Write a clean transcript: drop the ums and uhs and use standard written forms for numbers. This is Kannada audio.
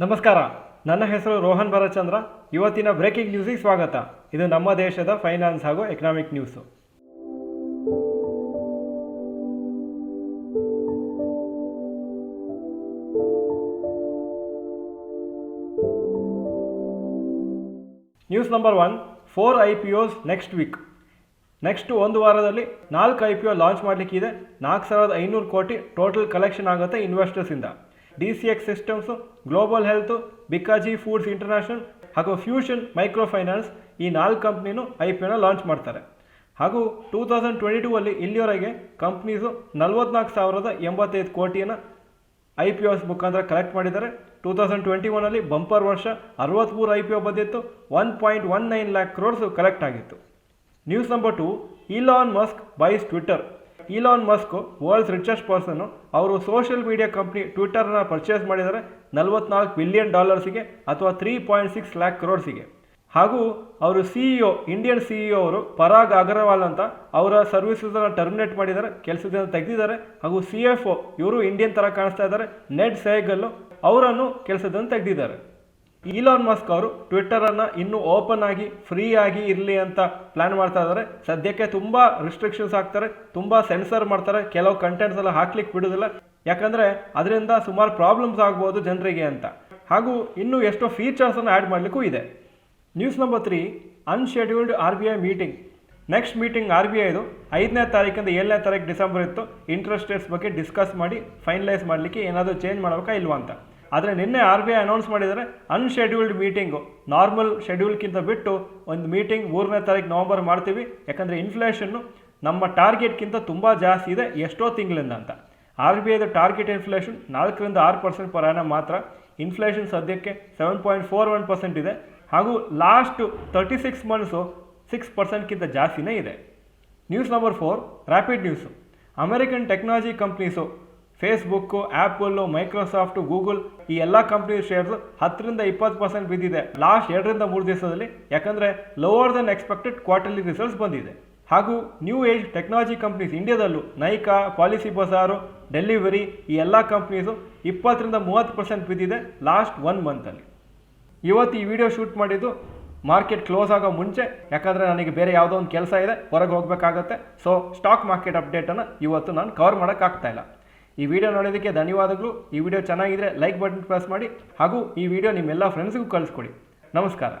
ನಮಸ್ಕಾರ, ನನ್ನ ಹೆಸರು ರೋಹನ್ ಭರಚಂದ್ರ. ಇವತ್ತಿನ ಬ್ರೇಕಿಂಗ್ ನ್ಯೂಸಿಗೆ ಸ್ವಾಗತ. ಇದು ನಮ್ಮ ದೇಶದ ಫೈನಾನ್ಸ್ ಹಾಗೂ economic news. News number 1, 4 IPOs next week. Next ಒಂದು ವಾರದಲ್ಲಿ 4 IPO ಲಾಂಚ್ ಮಾಡಲಿಕ್ಕಿದೆ. 4,500 ಕೋಟಿ ಟೋಟಲ್ ಕಲೆಕ್ಷನ್ ಆಗುತ್ತೆ ಇನ್ವೆಸ್ಟರ್ಸಿಂದ. DCX systems, global health, Bikaji foods international ಹಾಗೂ ಫ್ಯೂಷನ್ ಮೈಕ್ರೋ ಫೈನಾನ್ಸ್ ಈ 4 ಕಂಪ್ನಿನೂ IPOನ ಲಾಂಚ್ ಮಾಡ್ತಾರೆ. ಹಾಗೂ 2022 ಇಲ್ಲಿವರೆಗೆ ಕಂಪ್ನೀಸು 44,085 ಕೋಟಿಯನ್ನು IPOs ಮುಖಾಂತರ ಕಲೆಕ್ಟ್ ಮಾಡಿದ್ದಾರೆ. 2021 ಬಂಪರ್ ವರ್ಷ, 63 IPO ಬಂದಿತ್ತು. 1.19 lakh crores ಕಲೆಕ್ಟ್ ಆಗಿತ್ತು. News number 2, Elon Musk buys Twitter. Elon Musk world's richest person. ಅವರು ಸೋಷಿಯಲ್ ಮೀಡಿಯಾ ಕಂಪ್ನಿ ಟ್ವಿಟರ್ನ ಪರ್ಚೇಸ್ ಮಾಡಿದ್ದಾರೆ $44 ಬಿಲಿಯನ್ ಅಥವಾ 3.6 lakh crores. ಹಾಗೂ ಅವರು ಇಂಡಿಯನ್ CEO ಅವರು ಪರಾಗ್ ಅಗರ್ವಾಲ್ ಅಂತ ಅವರ ಸರ್ವಿಸಸನ್ನು ಟರ್ಮಿನೇಟ್ ಮಾಡಿದ್ದಾರೆ, ಕೆಲಸದಿಂದ ತೆಗೆದಿದ್ದಾರೆ. ಹಾಗೂ CFO ಇವರು ಇಂಡಿಯನ್ ಥರ ಕಾಣಿಸ್ತಾ ಇದ್ದಾರೆ, ನೆಡ್ ಸೆಹಗಲ್, ಅವರನ್ನು ಕೆಲಸದಿಂದ ತೆಗೆದಿದ್ದಾರೆ. ಇಲಾನ್ ಮಸ್ಕ್ ಅವರು ಟ್ವಿಟ್ಟರನ್ನು ಇನ್ನೂ ಓಪನ್ ಆಗಿ ಫ್ರೀ ಆಗಿ ಇರಲಿ ಅಂತ ಪ್ಲ್ಯಾನ್ ಮಾಡ್ತಾ ಇದ್ದಾರೆ. ಸದ್ಯಕ್ಕೆ ತುಂಬ ರಿಸ್ಟ್ರಿಕ್ಷನ್ಸ್ ಹಾಕ್ತಾರೆ, ತುಂಬ ಸೆನ್ಸರ್ ಮಾಡ್ತಾರೆ, ಕೆಲವು ಕಂಟೆಂಟ್ಸ್ ಎಲ್ಲ ಹಾಕ್ಲಿಕ್ಕೆ ಬಿಡೋದಿಲ್ಲ, ಯಾಕಂದರೆ ಅದರಿಂದ ಸುಮಾರು ಪ್ರಾಬ್ಲಮ್ಸ್ ಆಗ್ಬೋದು ಜನರಿಗೆ ಅಂತ. ಹಾಗೂ ಇನ್ನೂ ಎಷ್ಟೋ ಫೀಚರ್ಸನ್ನು ಆ್ಯಡ್ ಮಾಡಲಿಕ್ಕೂ ಇದೆ. News number 3, unscheduled RBI meeting. Next meeting RBIದು 5ನೇ ತಾರೀಕಿಂದ 7ನೇ ತಾರೀಕು ಡಿಸೆಂಬರ್ ಇತ್ತು. ಇಂಟ್ರೆಸ್ಟ್ ರೇಟ್ಸ್ ಬಗ್ಗೆ ಡಿಸ್ಕಸ್ ಮಾಡಿ ಫೈನಲೈಸ್ ಮಾಡಲಿಕ್ಕೆ ಏನಾದರೂ ಚೇಂಜ್ ಮಾಡಬೇಕಾ ಇಲ್ವಾ ಅಂತ. ಆದರೆ ನಿನ್ನೆ RBI ಅನೌನ್ಸ್ ಮಾಡಿದರೆ ಅನ್ಶೆಡ್ಯೂಲ್ಡ್ ಮೀಟಿಂಗು, ನಾರ್ಮಲ್ ಶೆಡ್ಯೂಲ್ಗಿಂತ ಬಿಟ್ಟು ಒಂದು ಮೀಟಿಂಗ್ 3ನೇ ತಾರೀಕು ನವಂಬರ್ ಮಾಡ್ತೀವಿ, ಯಾಕಂದರೆ ಇನ್ಫ್ಲೇಷನ್ನು ನಮ್ಮ ಟಾರ್ಗೆಟ್ಗಿಂತ ತುಂಬ ಜಾಸ್ತಿ ಇದೆ ಎಷ್ಟೋ ತಿಂಗಳಿಂದ ಅಂತ. RBIದು ಟಾರ್ಗೆಟ್ ಇನ್ಫ್ಲೇಷನ್ 4ರಿಂದ 6% ಪರ್ ಆ್ಯನಮ್ ಮಾತ್ರ. ಇನ್ಫ್ಲೇಷನ್ ಸದ್ಯಕ್ಕೆ 7.41% ಇದೆ. ಹಾಗೂ ಲಾಸ್ಟ್ 36 ಮಂತ್ಸು 6%ಗಿಂತ ಜಾಸ್ತಿನೇ ಇದೆ. News number 4, rapid news. American technology companies Facebook, Apple, Microsoft, Google ಈ ಎಲ್ಲ ಕಂಪ್ನಿ ಶೇರ್ಸು 10ರಿಂದ 20% ಬಿದ್ದಿದೆ ಲಾಸ್ಟ್ 2ರಿಂದ 3 ದಿವಸದಲ್ಲಿ, ಯಾಕಂದರೆ lower then expected quarterly results ಬಂದಿದೆ. ಹಾಗೂ ನ್ಯೂ ಏಜ್ ಟೆಕ್ನಾಲಜಿ ಕಂಪ್ನೀಸ್ ಇಂಡಿಯಾದಲ್ಲೂ ನೈಕಾ, ಪಾಲಿಸಿ ಬಜಾರು, ಡೆಲಿವರಿ ಈ ಎಲ್ಲ ಕಂಪ್ನೀಸು 20ರಿಂದ 30% ಬಿದ್ದಿದೆ ಲಾಸ್ಟ್ 1 ಮಂತಲ್ಲಿ. ಇವತ್ತು ಈ ವಿಡಿಯೋ ಶೂಟ್ ಮಾಡಿದ್ದು ಮಾರ್ಕೆಟ್ ಕ್ಲೋಸ್ ಆಗೋ ಮುಂಚೆ, ಯಾಕಂದರೆ ನನಗೆ ಬೇರೆ ಯಾವುದೋ ಒಂದು ಕೆಲಸ ಇದೆ, ಹೊರಗೆ ಹೋಗಬೇಕಾಗತ್ತೆ. ಸೊ ಸ್ಟಾಕ್ ಮಾರ್ಕೆಟ್ ಅಪ್ಡೇಟನ್ನು ಇವತ್ತು ನಾನು ಕವರ್ ಮಾಡೋಕ್ಕಾಗ್ತಾಯಿಲ್ಲ. ಈ ವಿಡಿಯೋ ನೋಡೋದಕ್ಕೆ ಧನ್ಯವಾದಗಳು. ಈ ವಿಡಿಯೋ ಚೆನ್ನಾಗಿದ್ದರೆ ಲೈಕ್ ಬಟನ್ ಪ್ರೆಸ್ ಮಾಡಿ, ಹಾಗೂ ಈ ವಿಡಿಯೋ ನಿಮ್ಮೆಲ್ಲ ಫ್ರೆಂಡ್ಸ್ಗೂ ಕಳಿಸ್ಕೊಡಿ. ನಮಸ್ಕಾರ.